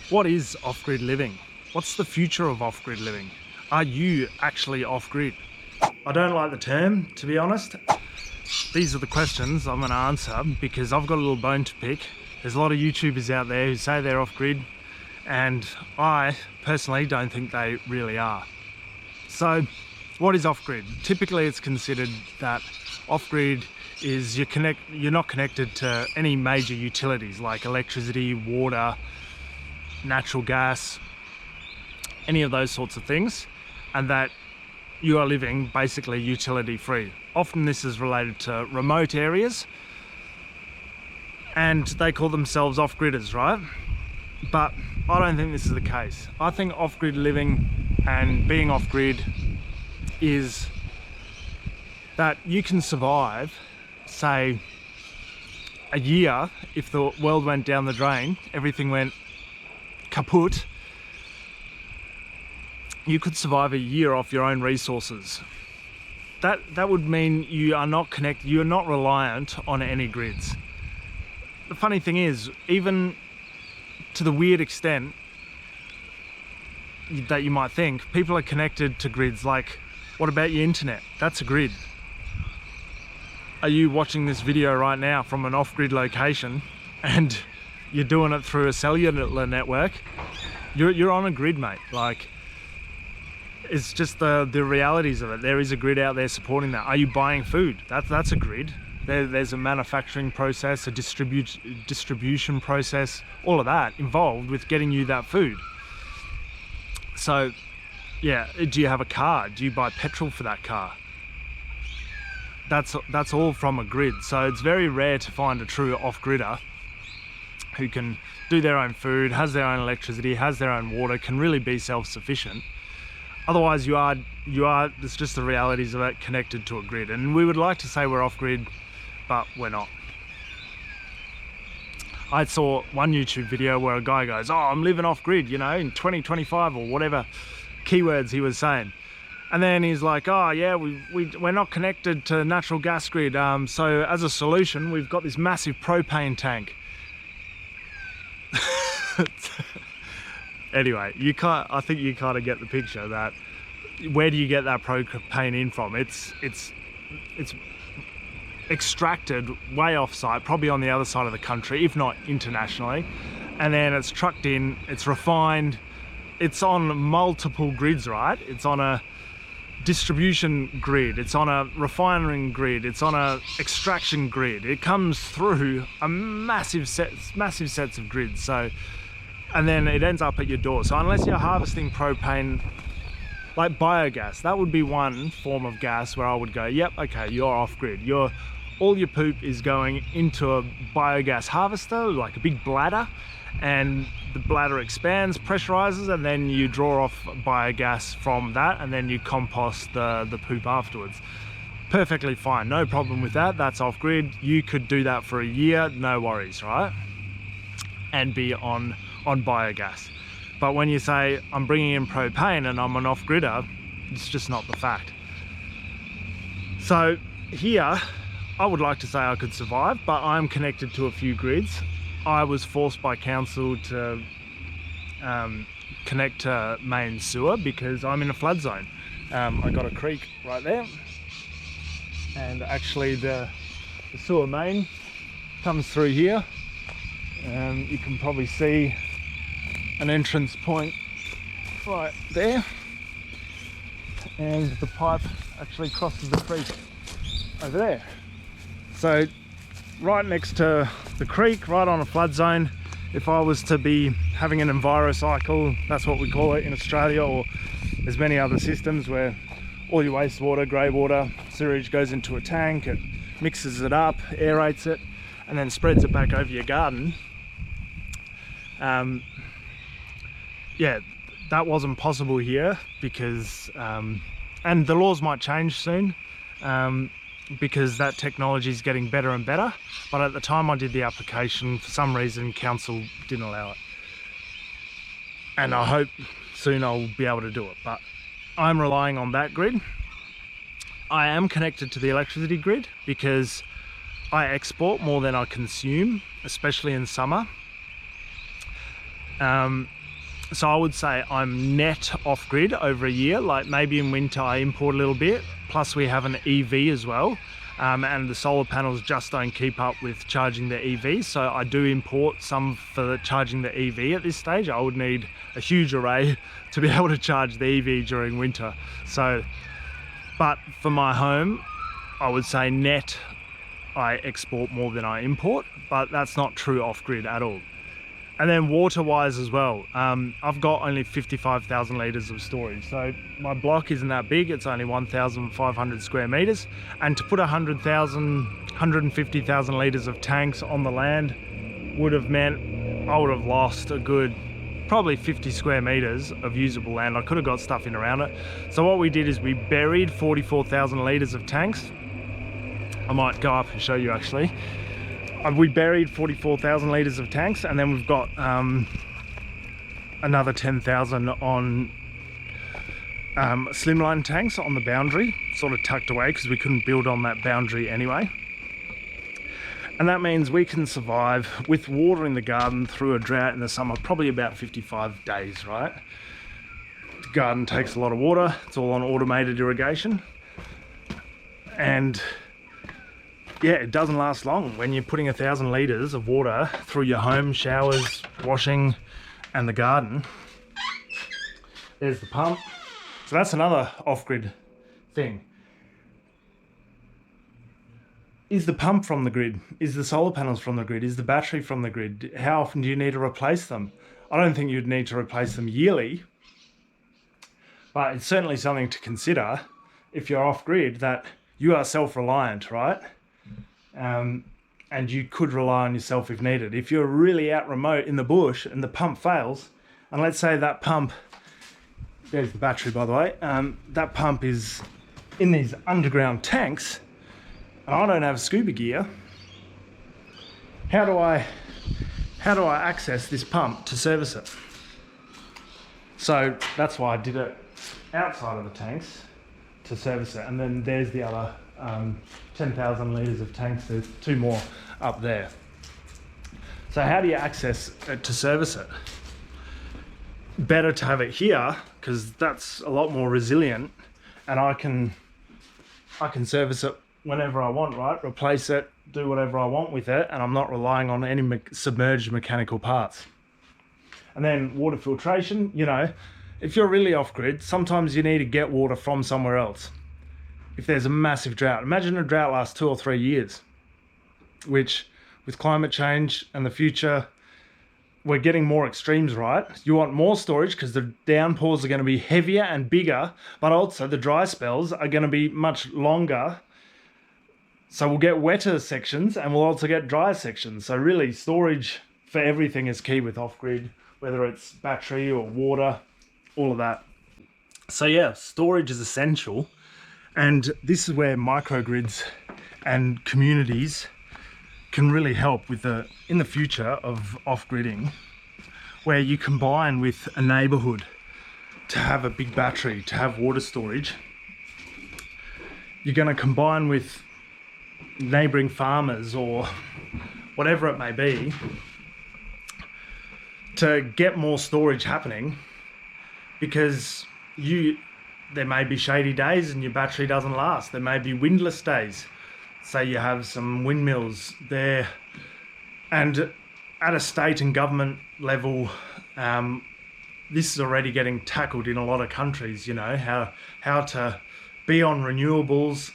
What is off-grid living? What's the future of off-grid living? Are you actually off-grid? I don't like the term, to be honest. These are the questions I'm going to answer because I've got a little bone to pick. There's a lot of YouTubers out there who say they're off-grid, and I personally don't think they really are. So what is off-grid? Typically it's considered that off-grid is you're not connected to any major utilities like electricity, water, natural gas, any of those sorts of things, and that you are living basically utility free. Often this is related to remote areas and they call themselves off-gridders, right? But I don't think this is the case. I think off-grid living and being off-grid is that you can survive, say, a year if the world went down the drain, everything went kaput. You could survive a year off your own resources. That would mean you are not connected, you are not reliant on any grids. The funny thing is, even to the weird extent that you might think, people are connected to grids. Like, what about your internet? That's a grid. Are you watching this video right now from an off-grid location and you're doing it through a cellular network? You're on a grid, mate. Like, it's just the realities of it. There is a grid out there supporting that. Are you buying food? That's a grid. There's a manufacturing process, a distribution process, all of that involved with getting you that food. So yeah, do you have a car? Do you buy petrol for that car? That's all from a grid. So it's very rare to find a true off-gridder who can do their own food, has their own electricity, has their own water, can really be self-sufficient. Otherwise you are, it's just the realities of it, connected to a grid. And we would like to say we're off-grid, but we're not. I saw one YouTube video where a guy goes, oh, I'm living off-grid, you know, in 2025 or whatever keywords he was saying. And then he's like, oh yeah, we're not connected to natural gas grid. So as a solution, we've got this massive propane tank. Anyway, I think you kind of get the picture that where do you get that propane in from? It's extracted way off site, probably on the other side of the country, if not internationally, and then it's trucked in, it's refined, it's on multiple grids, right? It's on a distribution grid, it's on a refining grid, it's on a extraction grid. It comes through a massive sets of grids. So, and then it ends up at your door. So unless you're harvesting propane, like biogas, that would be one form of gas where I would go, yep, okay, you're off-grid. All your poop is going into a biogas harvester, like a big bladder, and the bladder expands, pressurizes, and then you draw off biogas from that, and then you compost the poop afterwards. Perfectly fine, no problem with that. That's off-grid. You could do that for a year, no worries, right? And be on biogas. But when you say I'm bringing in propane and I'm an off-gridder, it's just not the fact. So here, I would like to say I could survive, but I'm connected to a few grids. I was forced by council to connect to main sewer because I'm in a flood zone. I got a creek right there, and actually the sewer main comes through here. You can probably see an entrance point right there, and the pipe actually crosses the creek over there. So right next to the creek, right on a flood zone, if I was to be having an envirocycle, that's what we call it in Australia, or there's many other systems where all your wastewater, grey water, sewage goes into a tank, it mixes it up, aerates it, and then spreads it back over your garden. Yeah, that wasn't possible here because, and the laws might change soon, because that technology is getting better and better. But at the time I did the application, for some reason council didn't allow it. And I hope soon I'll be able to do it, but I'm relying on that grid. I am connected to the electricity grid because I export more than I consume, especially in summer. So I would say I'm net off-grid over a year. Like maybe in winter I import a little bit, plus we have an EV as well, and the solar panels just don't keep up with charging the EV, so I do import some for charging the EV at this stage. I would need a huge array to be able to charge the EV during winter. So, but for my home, I would say net I export more than I import, but that's not true off-grid at all. And then water-wise as well, I've got only 55,000 litres of storage. So my block isn't that big, it's only 1,500 square metres. And to put 100,000, 150,000 litres of tanks on the land would have meant I would have lost a good, probably 50 square metres of usable land. I could have got stuff in around it. So what we did is we buried 44,000 litres of tanks. I might go up and show you actually. We buried 44,000 litres of tanks, and then we've got another 10,000 on slimline tanks on the boundary, sort of tucked away because we couldn't build on that boundary anyway. And that means we can survive with water in the garden through a drought in the summer, probably about 55 days, right? The garden takes a lot of water, it's all on automated irrigation. And yeah, it doesn't last long when you're putting 1,000 litres of water through your home, showers, washing, and the garden. There's the pump. So that's another off-grid thing. Is the pump from the grid? Is the solar panels from the grid? Is the battery from the grid? How often do you need to replace them? I don't think you'd need to replace them yearly, but it's certainly something to consider if you're off-grid, that you are self-reliant, right? And you could rely on yourself if needed. If you're really out remote in the bush and the pump fails, and let's say that pump, there's the battery by the way, that pump is in these underground tanks, and I don't have scuba gear, how do I access this pump to service it? So that's why I did it outside of the tanks to service it. And then there's the other 10,000 litres of tanks. There's two more up there. So how do you access it to service it? Better to have it here because that's a lot more resilient, and I can service it whenever I want, right? Replace it, do whatever I want with it, and I'm not relying on any submerged mechanical parts. And then water filtration, you know, if you're really off-grid, sometimes you need to get water from somewhere else. If there's a massive drought, imagine a drought lasts 2 or 3 years, which with climate change and the future, we're getting more extremes, right? You want more storage because the downpours are going to be heavier and bigger, but also the dry spells are going to be much longer. So we'll get wetter sections and we'll also get drier sections. So really storage for everything is key with off-grid, whether it's battery or water, all of that. So yeah, storage is essential. And this is where microgrids and communities can really help with in the future of off-gridding, where you combine with a neighbourhood to have a big battery, to have water storage. You're going to combine with neighbouring farmers or whatever it may be to get more storage happening, because there may be shady days and your battery doesn't last. There may be windless days. Say you have some windmills there, and at a state and government level, this is already getting tackled in a lot of countries, you know, how to be on renewables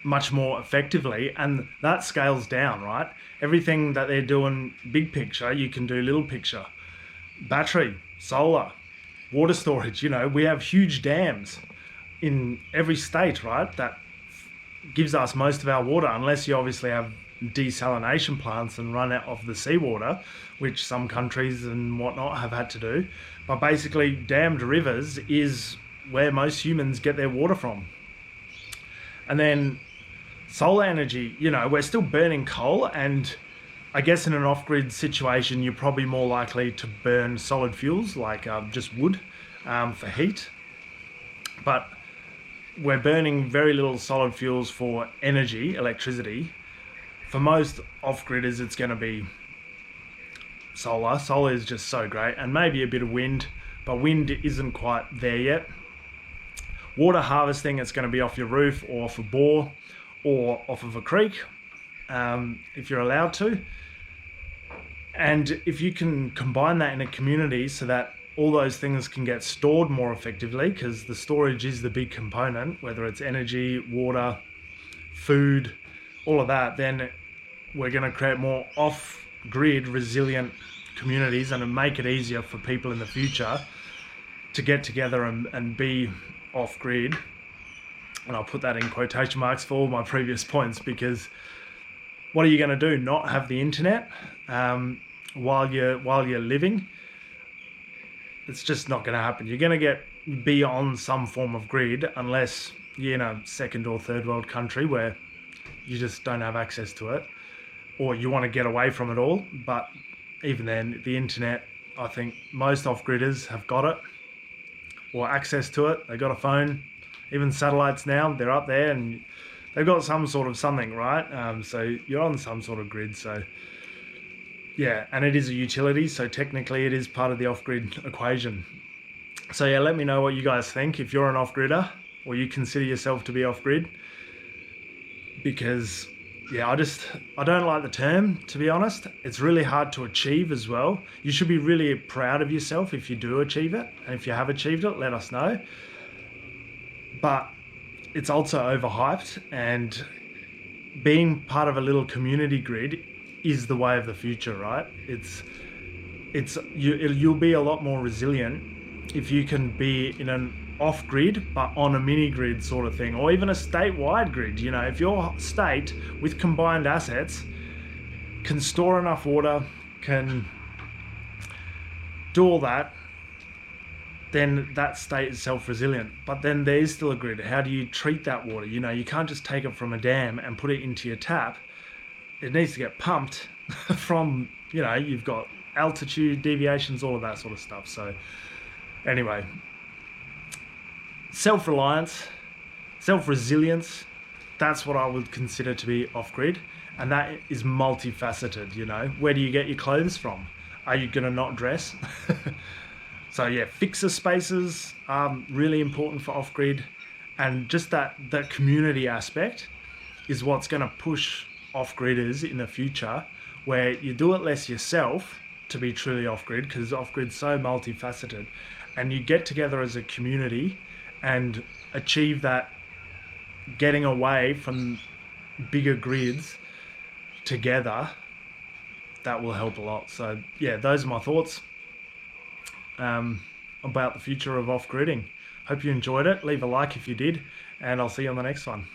much more effectively, and that scales down, right? Everything that they're doing big picture, you can do little picture. Battery, solar, water storage, you know, we have huge dams in every state, right? That gives us most of our water, unless you obviously have desalination plants and run out of the seawater, which some countries and whatnot have had to do. But basically, dammed rivers is where most humans get their water from. And then solar energy, you know, we're still burning coal, and I guess in an off-grid situation, you're probably more likely to burn solid fuels like just wood for heat. But we're burning very little solid fuels for energy, electricity. For most off-gridders, it's going to be solar. Solar is just so great, and maybe a bit of wind, but wind isn't quite there yet. Water harvesting, it's going to be off your roof or off a bore or off of a creek, if you're allowed to. And if you can combine that in a community so that all those things can get stored more effectively, because the storage is the big component, whether it's energy, water, food, all of that, then we're going to create more off-grid resilient communities and make it easier for people in the future to get together and be off-grid. And I'll put that in quotation marks for all my previous points, because what are you going to do? Not have the internet while you're living? It's just not going to happen. You're going to be on some form of grid unless you're in a second or third world country where you just don't have access to it, or you want to get away from it all. But even then, the internet, I think most off-gridders have got it or access to it. They got a phone, even satellites now, they're up there and they've got some sort of something, right? So you're on some sort of grid. So yeah, and it is a utility, so technically it is part of the off-grid equation. So yeah, let me know what you guys think if you're an off-gridder or you consider yourself to be off-grid, because yeah, I don't like the term, to be honest. It's really hard to achieve as well. You should be really proud of yourself if you do achieve it, and if you have achieved it, let us know. But it's also overhyped, and being part of a little community grid is the way of the future, right? You'll be a lot more resilient if you can be in an off-grid but on a mini grid sort of thing, or even a statewide grid. You know, if your state with combined assets can store enough water, can do all that, then that state is self-resilient. But then there is still a grid. How do you treat that water? You know, you can't just take it from a dam and put it into your tap. It needs to get pumped from, you know, you've got altitude deviations, all of that sort of stuff. So anyway, self-reliance, self-resilience, that's what I would consider to be off-grid. And that is multifaceted, you know. Where do you get your clothes from? Are you going to not dress? So yeah, fixer spaces are really important for off-grid, and just that community aspect is what's going to push off-gridders in the future, where you do it less yourself to be truly off-grid, because off-grid's so multifaceted, and you get together as a community and achieve that getting away from bigger grids together. That will help a lot. So yeah, those are my thoughts about the future of off-gridding. Hope you enjoyed it. Leave a like if you did, and I'll see you on the next one.